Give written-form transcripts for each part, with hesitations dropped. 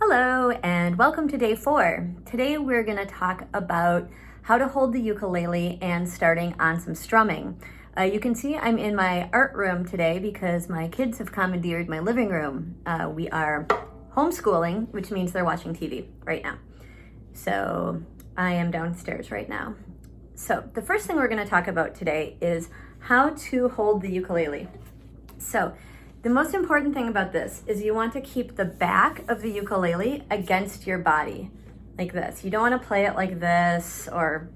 Hello and welcome to day 4. Today we're going to talk about how to hold the ukulele and starting on some strumming. You can see I'm in my art room today because my kids have commandeered my living room. We are homeschooling, which means they're watching TV right now. So I am downstairs right now. So the first thing we're going to talk about today is how to hold the ukulele. So the most important thing about this is you want to keep the back of the ukulele against your body, like this. You don't want to play it like this or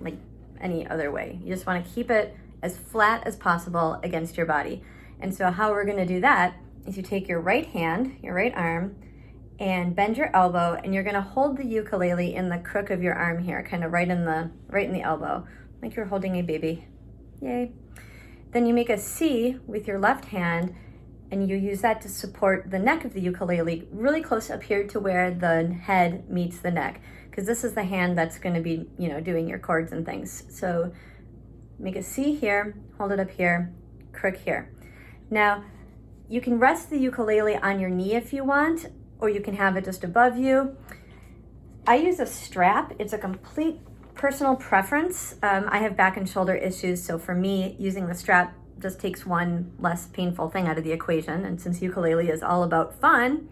like any other way. You just want to keep it as flat as possible against your body. And so how we're going to do that is you take your right hand, your right arm, and bend your elbow, and you're going to hold the ukulele in the crook of your arm here, kind of right in the elbow, like you're holding a baby. Yay. Then you make a C with your left hand, and you use that to support the neck of the ukulele really close up here to where the head meets the neck, because this is the hand that's going to be, doing your chords and things. So make a C here, hold it up here, crook here. Now, you can rest the ukulele on your knee if you want, or you can have it just above you. I use a strap. It's a complete personal preference. I have back and shoulder issues, so for me, using the strap just takes one less painful thing out of the equation. And since ukulele is all about fun,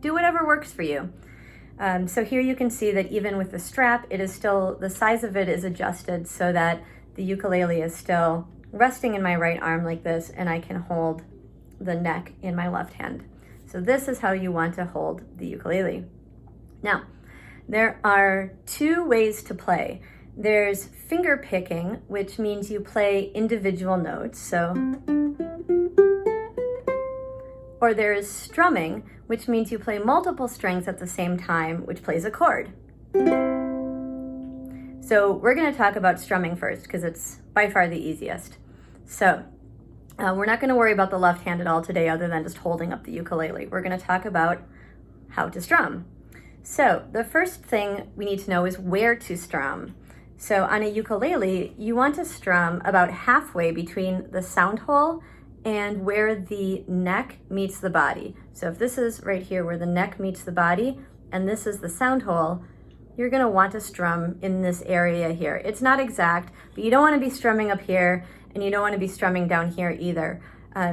do whatever works for you. So here you can see that even with the strap, it is still, the size of it is adjusted so that the ukulele is still resting in my right arm like this, and I can hold the neck in my left hand. So this is how you want to hold the ukulele. Now, there are two ways to play. There's finger picking, which means you play individual notes, or there's strumming, which means you play multiple strings at the same time, which plays a chord. So we're going to talk about strumming first because it's by far the easiest. So we're not going to worry about the left hand at all today other than just holding up the ukulele. We're going to talk about how to strum. So the first thing we need to know is where to strum. So on a ukulele, you want to strum about halfway between the sound hole and where the neck meets the body. So if this is right here where the neck meets the body and this is the sound hole, you're going to want to strum in this area here. It's not exact, but you don't want to be strumming up here and you don't want to be strumming down here either.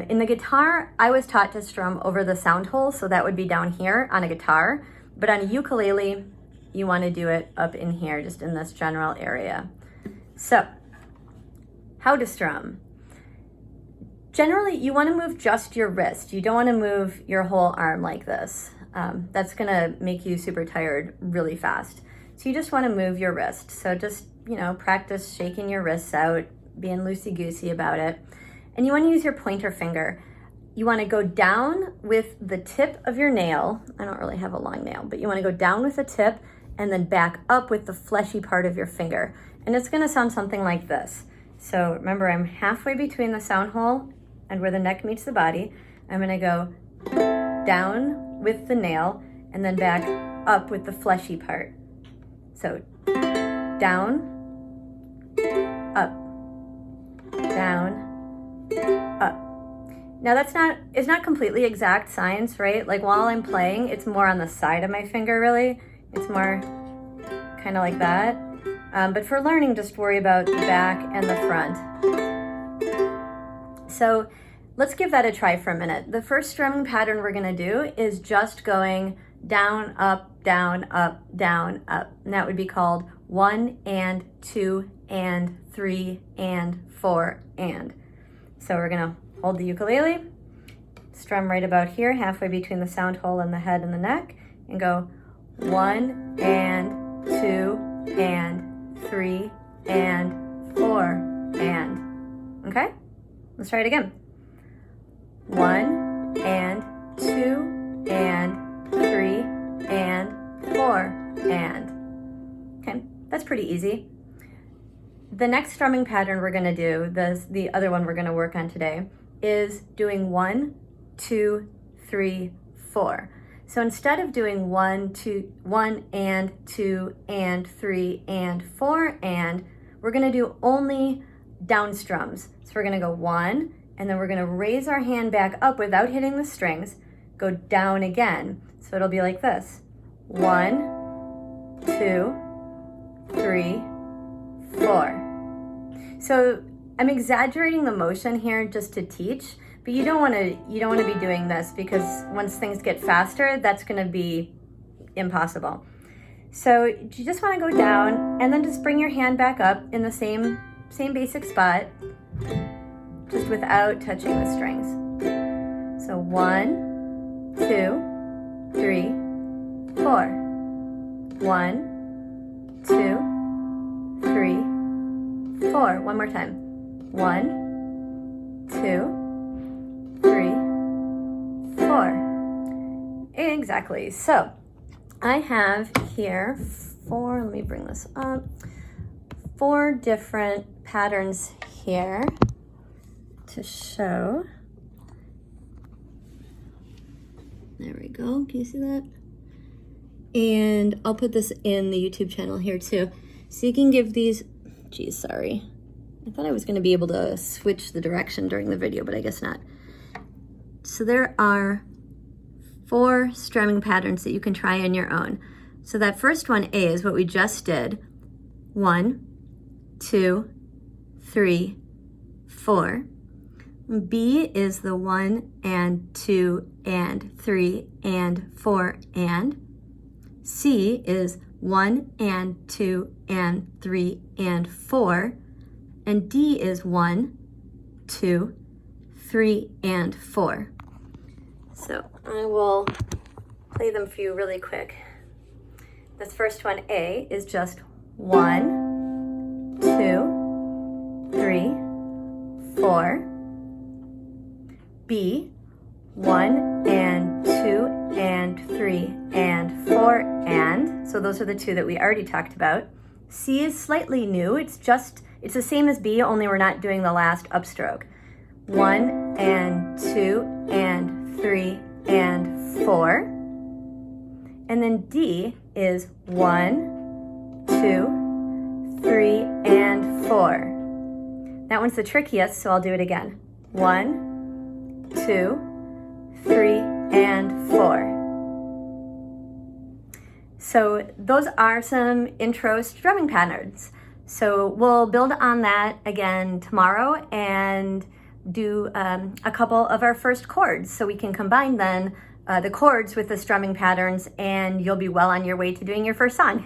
In the guitar, I was taught to strum over the sound hole, so that would be down here on a guitar. But on a ukulele, you want to do it up in here, just in this general area. So, how to strum? Generally, you want to move just your wrist. You don't want to move your whole arm like this. That's going to make you super tired really fast. So you just want to move your wrist. So just, practice shaking your wrists out, being loosey-goosey about it. And you want to use your pointer finger. You want to go down with the tip of your nail. I don't really have a long nail, but you want to go down with the tip and then back up with the fleshy part of your finger. And it's going to sound something like this. So remember, I'm halfway between the sound hole and where the neck meets the body. I'm going to go down with the nail and then back up with the fleshy part. So down, up, down, up. Now it's not completely exact science, right? Like while I'm playing, it's more on the side of my finger really. It's more kind of like that. But for learning, just worry about the back and the front. So let's give that a try for a minute. The first strumming pattern we're gonna do is just going down, up, down, up, down, up. And that would be called 1 and 2 and 3 and 4 and. So we're gonna hold the ukulele, strum right about here, halfway between the sound hole and the head and the neck, and go 1 and 2 and 3 and 4 and. Okay? Let's try it again. 1 and 2 and 3 and 4 and. Okay, that's pretty easy. The next strumming pattern we're going to do, the other one we're going to work on today, is doing 1, 2, 3, 4. So instead of doing 1 and 2 and 3 and 4 and, we're going to do only down strums. So we're going to go 1, and then we're going to raise our hand back up without hitting the strings, go down again. So it'll be like this. 1, 2, 3, 4. So I'm exaggerating the motion here just to teach, but you don't want to be doing this, because once things get faster, that's going to be impossible. So you just want to go down and then just bring your hand back up in the same basic spot, just without touching the strings. So 1, 2, 3, 4. 1, 2, 3, 4. One more time. 1, 2, 3, 4. Exactly. So I have here let me bring this up, 4 different patterns here to show. There we go. Can you see that? And I'll put this in the YouTube channel here too. So you can give these, geez, sorry. I thought I was gonna be able to switch the direction during the video, but I guess not. So there are 4 strumming patterns that you can try on your own. So that first one, A, is what we just did. 1, 2, 3, 4. B is the 1 and 2 and 3 and 4 and. C is 1 and 2 and 3 and 4. And D is 1, 2, 3, and 4. So I will play them for you really quick. This first one, A, is just 1, 2, 3, 4. B, 1 and 2 and 3 and 4 and. So those are the 2 that we already talked about. C is slightly new. It's the same as B, only we're not doing the last upstroke. 1 and 2 and 3 and 4. And then D is 1, 2, 3, and 4. That one's the trickiest, so I'll do it again. 1, 2, 3, and 4. So those are some intro strumming patterns. So we'll build on that again tomorrow and do a couple of our first chords, so we can combine then the chords with the strumming patterns, and you'll be well on your way to doing your first song.